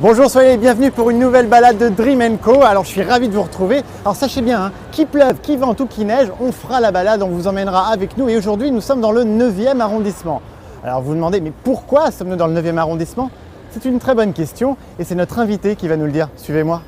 Bonjour, soyez les bienvenus pour une nouvelle balade de Dream & Co. Alors je suis ravi de vous retrouver. Alors sachez bien, qu'il pleuve, qu'il vente ou qu'il neige, on fera la balade, on vous emmènera avec nous. Et aujourd'hui, nous sommes dans le 9e arrondissement. Alors vous vous demandez, mais pourquoi sommes-nous dans le 9e arrondissement? C'est une très bonne question et c'est notre invité qui va nous le dire. Suivez-moi.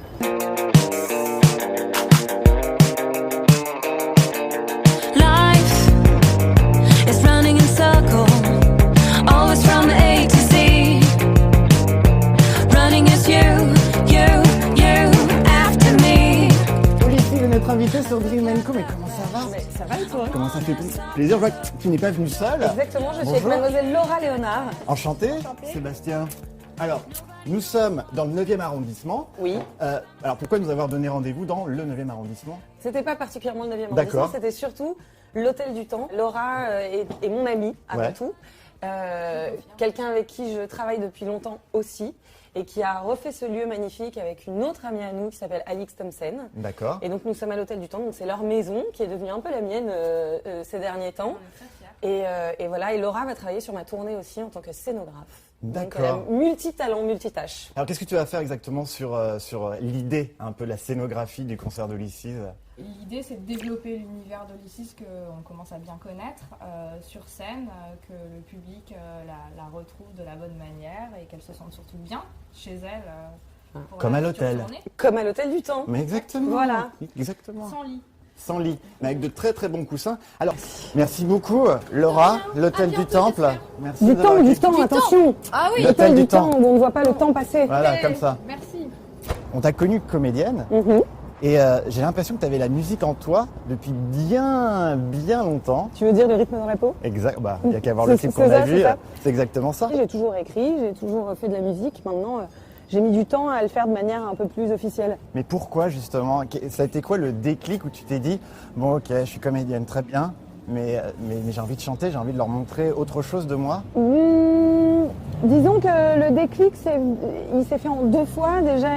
Invité sur Dream & Co, mais comment ça va? Mais ça va et toi? Comment ça fait plaisir? Je vois que tu n'es pas venu seul. Exactement, je suis Bonjour. avec mademoiselle Laura Léonard. Enchanté, Sébastien. Alors, nous sommes dans le 9e arrondissement. Oui. Alors, pourquoi nous avoir donné rendez-vous dans le 9e arrondissement? C'était pas particulièrement le 9e D'accord. arrondissement, c'était surtout l'Hôtel du Temps. Laura est mon amie, avant tout. Quelqu'un avec qui je travaille depuis longtemps aussi. Et qui a refait ce lieu magnifique avec une autre amie à nous qui s'appelle Alix Thompson. D'accord. Et donc nous sommes à l'Hôtel du Temps, donc c'est leur maison qui est devenue un peu la mienne ces derniers temps. Et voilà, et Laura va travailler sur ma tournée aussi en tant que scénographe. D'accord. Donc multitalent, multitâche. Alors qu'est-ce que tu vas faire exactement sur l'idée, un peu la scénographie du concert d'Olysses? L'idée, c'est de développer l'univers d'Olysses qu'on commence à bien connaître sur scène, que le public la retrouve de la bonne manière et qu'elle se sente surtout bien chez elle. Comme à l'hôtel. Comme à l'Hôtel du Temps. Mais exactement. Voilà. Exactement. Sans lit. Sans lit, mais avec de très très bons coussins. Alors, merci beaucoup Laura, l'Hôtel du Temple. Merci Du d'avoir temps, été- attention. Ah oui. L'Hôtel du Temps. où on ne voit pas le temps passer. Voilà, comme ça. Merci. On t'a connue comédienne. Et j'ai l'impression que tu avais la musique en toi depuis bien longtemps. Tu veux dire le rythme dans la peau? Exact, bah, il n'y a qu'à voir le C'est clip qu'on a ça, vu, c'est ça. c'est exactement ça. J'ai toujours écrit, j'ai toujours fait de la musique. Maintenant, j'ai mis du temps à le faire de manière un peu plus officielle. Mais pourquoi justement? Ça a été quoi le déclic où tu t'es dit, bon ok, je suis comédienne, très bien, mais j'ai envie de chanter, j'ai envie de leur montrer autre chose de moi? Disons que le déclic, il s'est fait en 2 fois. Déjà,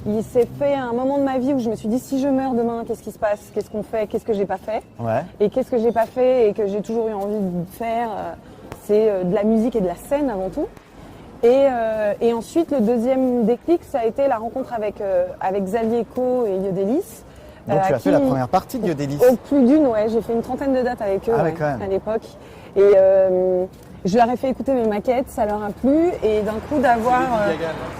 il s'est fait à un moment de ma vie où je me suis dit, si je meurs demain, qu'est-ce qui se passe? Qu'est-ce qu'on fait? Qu'est-ce que j'ai pas fait? Ouais. Et qu'est-ce que j'ai pas fait et que j'ai toujours eu envie de faire, c'est de la musique et de la scène avant tout. Et ensuite, le deuxième déclic, ça a été la rencontre avec Xavier Co et Yodelis. Donc tu as fait la première partie de Yodelis. Au plus d'une, ouais. J'ai fait une trentaine de dates avec eux quand même. à l'époque. Et je leur ai fait écouter mes maquettes, ça leur a plu. Et d'un coup, d'avoir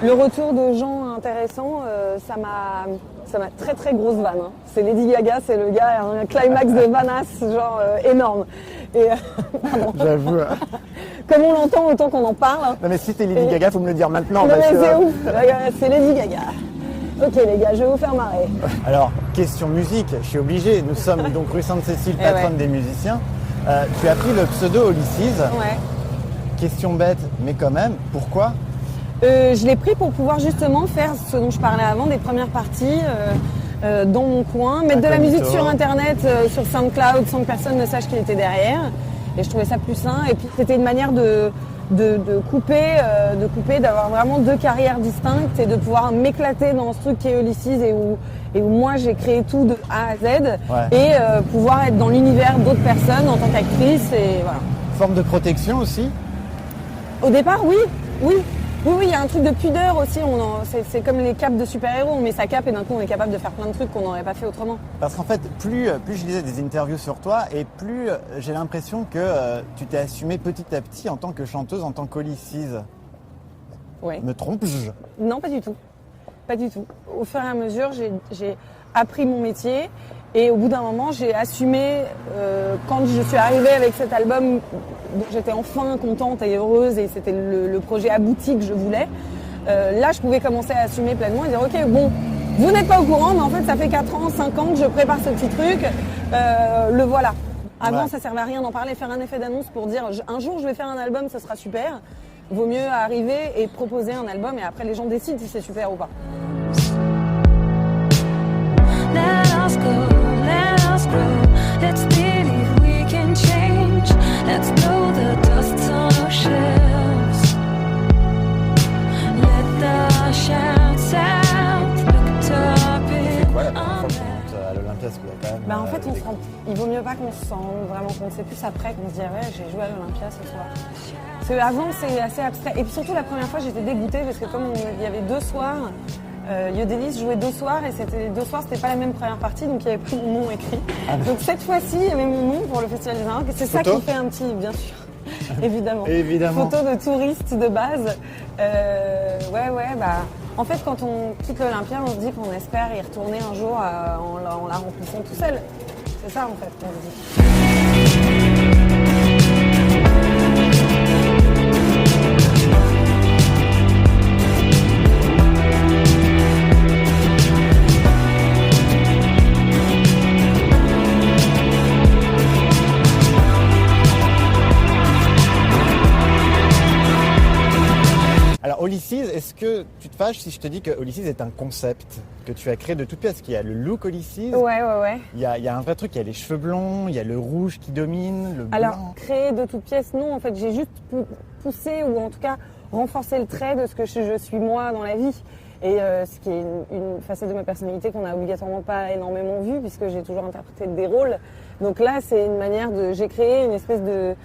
le retour de gens intéressants, ça m'a très très grosse vanne. Hein. C'est Lady Gaga, c'est le gars, un climax de vanasse, genre énorme. Et, J'avoue. Comme on l'entend, autant qu'on en parle. Non mais si t'es Lady Gaga, faut me le dire maintenant. Non parce mais que- c'est ouf, c'est Lady Gaga. Ok les gars, je vais vous faire marrer. Alors, question musique, je suis obligé. Nous sommes donc rue Sainte-Cécile, patronne des musiciens. Tu as pris le pseudo Olysses. Ouais. Question bête, mais quand même, pourquoi? Je l'ai pris pour pouvoir justement faire ce dont je parlais avant, des premières parties dans mon coin, mettre de la musique sur internet, sur SoundCloud, sans que personne ne sache qui était derrière. Et je trouvais ça plus sain. Et puis c'était une manière de couper, d'avoir vraiment 2 carrières distinctes et de pouvoir m'éclater dans ce truc qui est Olysses et où moi j'ai créé tout de A à Z et pouvoir être dans l'univers d'autres personnes en tant qu'actrice et voilà. Forme de protection aussi? Au départ, oui, il y a un truc de pudeur aussi. C'est comme les capes de super-héros. On met sa cape et d'un coup on est capable de faire plein de trucs qu'on n'aurait pas fait autrement. Parce qu'en fait, plus je lisais des interviews sur toi et plus j'ai l'impression que tu t'es assumée petit à petit en tant que chanteuse, en tant qu'Olysses. Ouais. Me trompe-je? Non, pas du tout. Pas du tout. Au fur et à mesure, j'ai appris mon métier et au bout d'un moment, j'ai assumé quand je suis arrivée avec cet album dont j'étais enfin contente et heureuse et c'était le projet abouti que je voulais. Là, je pouvais commencer à assumer pleinement et dire ok, bon, vous n'êtes pas au courant, mais en fait, ça fait 4 ans, 5 ans que je prépare ce petit truc. Le voilà. Avant, ça servait à rien d'en parler, faire un effet d'annonce pour dire un jour je vais faire un album, ça sera super. Vaut mieux arriver et proposer un album et après les gens décident si c'est super ou pas. Let us grow, let's believe we can change. Let's blow the dust on our shelves. Let the shouts out, look top it. C'est quoi la première fois que tu montes à l'Olympia? Parce que quand même. Bah en fait, il vaut mieux pas qu'on se sente vraiment compte. C'est plus après qu'on se dit ah ouais, j'ai joué à l'Olympia ce soir. Parce qu'avant, c'est assez abstrait. Et puis surtout, la première fois, j'étais dégoûtée parce que comme il y avait 2 soirs, Yodelis jouait 2 soirs et c'était 2 soirs, c'était pas la même première partie, donc il n'y avait pas mon nom écrit. Donc cette fois-ci, il y avait mon nom pour le Festival des Inrocks. C'est ça Photo qui fait un petit, bien sûr. Évidemment. Évidemment. Photo de touristes de base. En fait, quand on quitte l'Olympia, on se dit qu'on espère y retourner un jour en la remplissant tout seul. C'est ça, en fait, qu'on se dit. Alors Ulysses, est-ce que tu te fâches si je te dis que Ulysses est un concept que tu as créé de toutes pièces? Qu'il y a le look Ulysses, Ouais. il y a un vrai truc, il y a les cheveux blonds, il y a le rouge qui domine, le Alors, blanc. créer de toutes pièces, non. En fait, j'ai juste poussé ou en tout cas renforcé le trait de ce que je suis moi dans la vie. Et ce qui est une facette de ma personnalité qu'on n'a obligatoirement pas énormément vue puisque j'ai toujours interprété des rôles. Donc là, c'est une manière j'ai créé une espèce de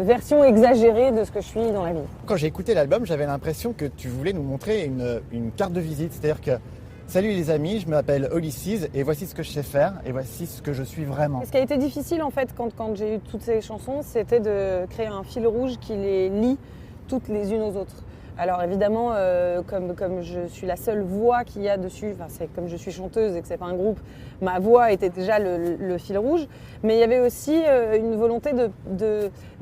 version exagérée de ce que je suis dans la vie. Quand j'ai écouté l'album, j'avais l'impression que tu voulais nous montrer une carte de visite. C'est-à-dire que, salut les amis, je m'appelle Ulysses et voici ce que je sais faire et voici ce que je suis vraiment. Ce qui a été difficile en fait quand j'ai eu toutes ces chansons, c'était de créer un fil rouge qui les lie toutes les unes aux autres. Alors évidemment, comme je suis la seule voix qu'il y a dessus, c'est comme je suis chanteuse et que c'est pas un groupe, ma voix était déjà le fil rouge. Mais il y avait aussi une volonté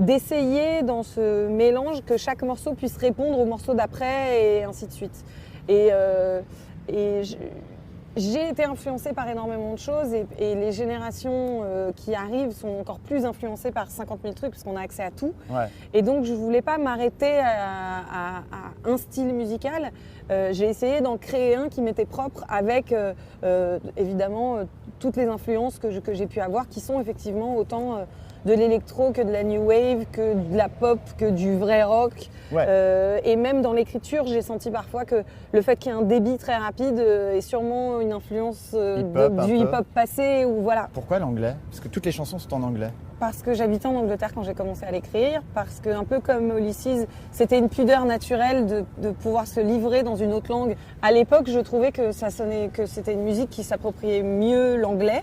d'essayer dans ce mélange que chaque morceau puisse répondre au morceau d'après et ainsi de suite. Et j'ai été influencée par énormément de choses et les générations qui arrivent sont encore plus influencées par 50 000 trucs parce qu'on a accès à tout. Ouais. Et donc je voulais pas m'arrêter à un style musical. J'ai essayé d'en créer un qui m'était propre avec évidemment toutes les influences que j'ai pu avoir qui sont effectivement autant de l'électro que de la new wave, que de la pop, que du vrai rock. Ouais. Et même dans l'écriture, j'ai senti parfois que le fait qu'il y ait un débit très rapide est sûrement une influence du hip-hop passé. Ou voilà. Pourquoi l'anglais? Parce que toutes les chansons sont en anglais. Parce que j'habitais en Angleterre quand j'ai commencé à l'écrire, parce que un peu comme Ulysses, c'était une pudeur naturelle de pouvoir se livrer dans une autre langue. À l'époque, je trouvais que c'était une musique qui s'appropriait mieux l'anglais.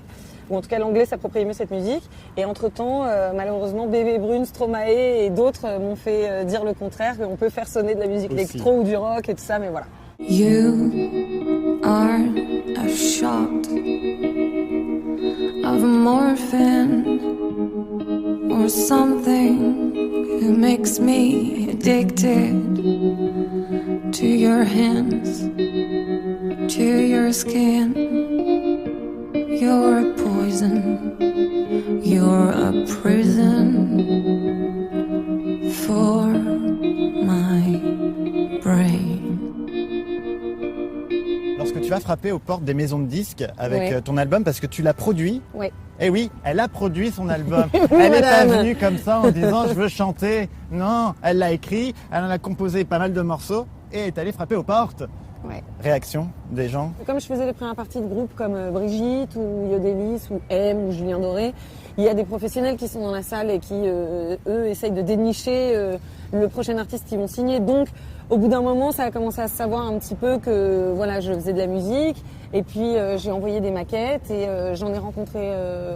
Ou en tout cas l'anglais s'appropriait mieux cette musique. Et entre-temps, malheureusement, Bébé Brune, Stromae et d'autres m'ont fait dire le contraire, qu'on peut faire sonner de la musique Aussi. électro ou du rock et tout ça, mais voilà. You are a shot of morphine or something who makes me addicted to your hands, to your skin. You're a poison, you're a prison for my brain. Lorsque tu vas frapper aux portes des maisons de disques avec Ouais. ton album, parce que tu l'as produit, Oui. eh oui, elle a produit son album. Oui, Elle n'est pas madame. venue comme ça en disant je veux chanter. Non, elle l'a écrit, elle en a composé pas mal de morceaux et est allée frapper aux portes. Ouais. Réaction des gens. Comme je faisais les premières parties de groupes comme Brigitte ou Yodelis ou M ou Julien Doré, il y a des professionnels qui sont dans la salle et qui, eux, essayent de dénicher le prochain artiste qu'ils vont signer. Donc, au bout d'un moment, ça a commencé à se savoir un petit peu que voilà, je faisais de la musique. Et puis, j'ai envoyé des maquettes et j'en ai rencontré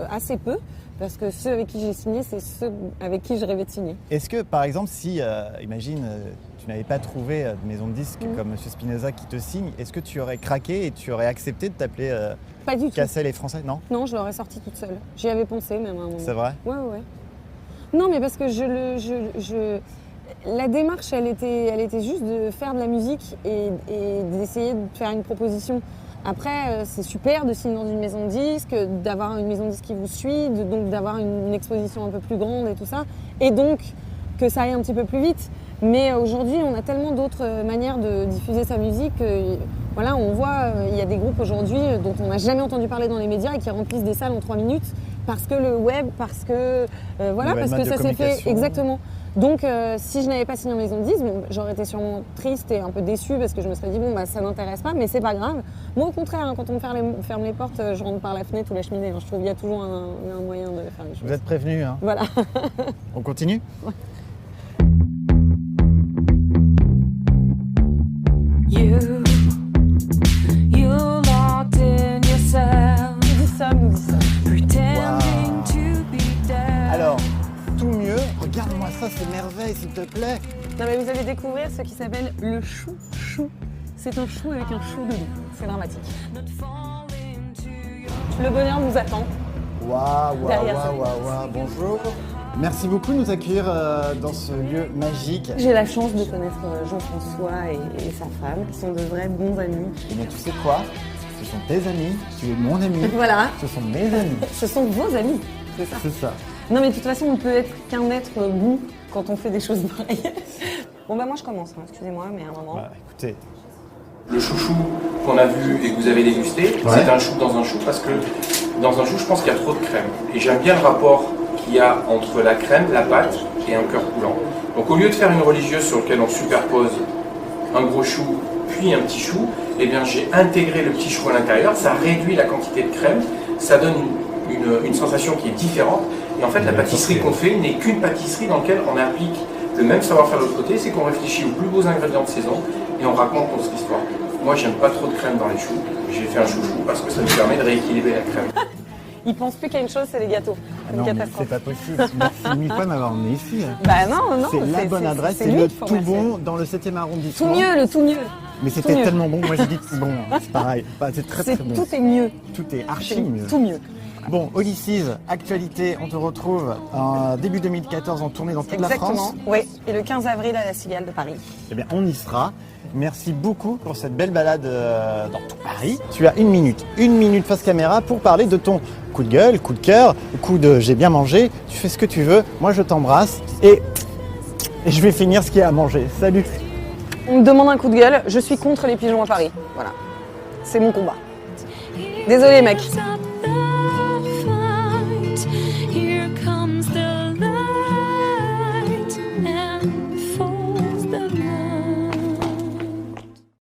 assez peu. Parce que ceux avec qui j'ai signé, c'est ceux avec qui je rêvais de signer. Est-ce que, par exemple, si, imagine, tu n'avais pas trouvé de maison de disques comme M. Spinoza qui te signe, est-ce que tu aurais craqué et tu aurais accepté de t'appeler Pas du tout. Cassel et Français? Non? Non, je l'aurais sorti toute seule. J'y avais pensé même à un moment. C'est vrai? Ouais. Non, mais parce que la démarche, elle était juste de faire de la musique et d'essayer de faire une proposition. Après, c'est super de signer dans une maison de disques, d'avoir une maison de disques qui vous suit, donc d'avoir une exposition un peu plus grande et tout ça, et donc que ça aille un petit peu plus vite. Mais aujourd'hui, on a tellement d'autres manières de diffuser sa musique. Voilà, on voit, il y a des groupes aujourd'hui dont on n'a jamais entendu parler dans les médias et qui remplissent des salles en 3 minutes parce que le web, parce que voilà, Nouvelle parce mode que de ça s'est fait communication. exactement. Donc si je n'avais pas signé en maison de 10, bon, j'aurais été sûrement triste et un peu déçue parce que je me serais dit bon bah ça n'intéresse pas, mais c'est pas grave. Moi au contraire, hein, quand on ferme les portes, je rentre par la fenêtre ou la cheminée. Hein. Je trouve qu'il y a toujours un moyen de faire les choses. Vous êtes prévenus, hein. Voilà. On continue? You locked in yourself, Nous y sommes. pretending to be dead. Alors, tout mieux. Regarde-moi ça, c'est merveille, s'il te plaît. Non mais vous allez découvrir ce qui s'appelle le chou-chou. C'est un chou avec un chou dedans. C'est dramatique. Not falling to your Le bonheur nous attend. Waouh, Derrière ça. bonjour. Merci beaucoup de nous accueillir dans ce lieu magique. J'ai la chance de connaître Jean-François et sa femme, qui sont de vrais bons amis. Eh bien, tu sais quoi? Ce sont tes amis, tu es mon ami. Voilà, Ce sont mes amis. ce sont vos amis, c'est ça. C'est ça. Non mais de toute façon, on peut être qu'un être bon quand on fait des choses pareilles. Bon bah moi je commence, hein, excusez-moi, mais à un moment... Bah, écoutez, Le chouchou qu'on a vu et que vous avez dégusté, c'est un chou dans un chou parce que dans un chou, je pense qu'il y a trop de crème. Et j'aime bien le rapport qu'il y a entre la crème, la pâte et un cœur coulant. Donc au lieu de faire une religieuse sur laquelle on superpose un gros chou puis un petit chou, eh bien j'ai intégré le petit chou à l'intérieur, ça réduit la quantité de crème, ça donne une sensation qui est différente. Et en fait, la pâtisserie qu'on fait n'est qu'une pâtisserie dans laquelle on applique le même savoir-faire de l'autre côté, c'est qu'on réfléchit aux plus beaux ingrédients de saison et on raconte notre histoire. Moi, j'aime pas trop de crème dans les choux. J'ai fait un chouchou parce que ça nous permet de rééquilibrer la crème. Ils pensent plus qu'à une chose, c'est les gâteaux. C'est non, une mais catastrophe. c'est pas possible. Merci mille fois de m'avoir emmené ici. Bah non, C'est la bonne adresse, c'est lui le qu'il faut tout remercier. bon dans le 7e arrondissement. Tout mieux, le tout mieux. Mais Tout c'était mieux. tellement bon, moi j'ai dit tout bon, hein. C'est pareil. Bah, c'est très très bon. Tout est mieux. Tout est archi C'est mieux. tout mieux. Bon, Ulysses, actualité, on te retrouve en début 2014 en tournée dans toute la Exactement. France. Oui. Et le 15 avril à la Cigale de Paris. Eh bien, on y sera. Merci beaucoup pour cette belle balade dans tout Paris. Tu as une minute face caméra pour parler de ton coup de gueule, coup de cœur, coup de j'ai bien mangé. Tu fais ce que tu veux. Moi, je t'embrasse et je vais finir ce qu'il y a à manger. Salut. On me demande un coup de gueule, je suis contre les pigeons à Paris. Voilà. C'est mon combat. Désolé mec. Up the fight. Here comes the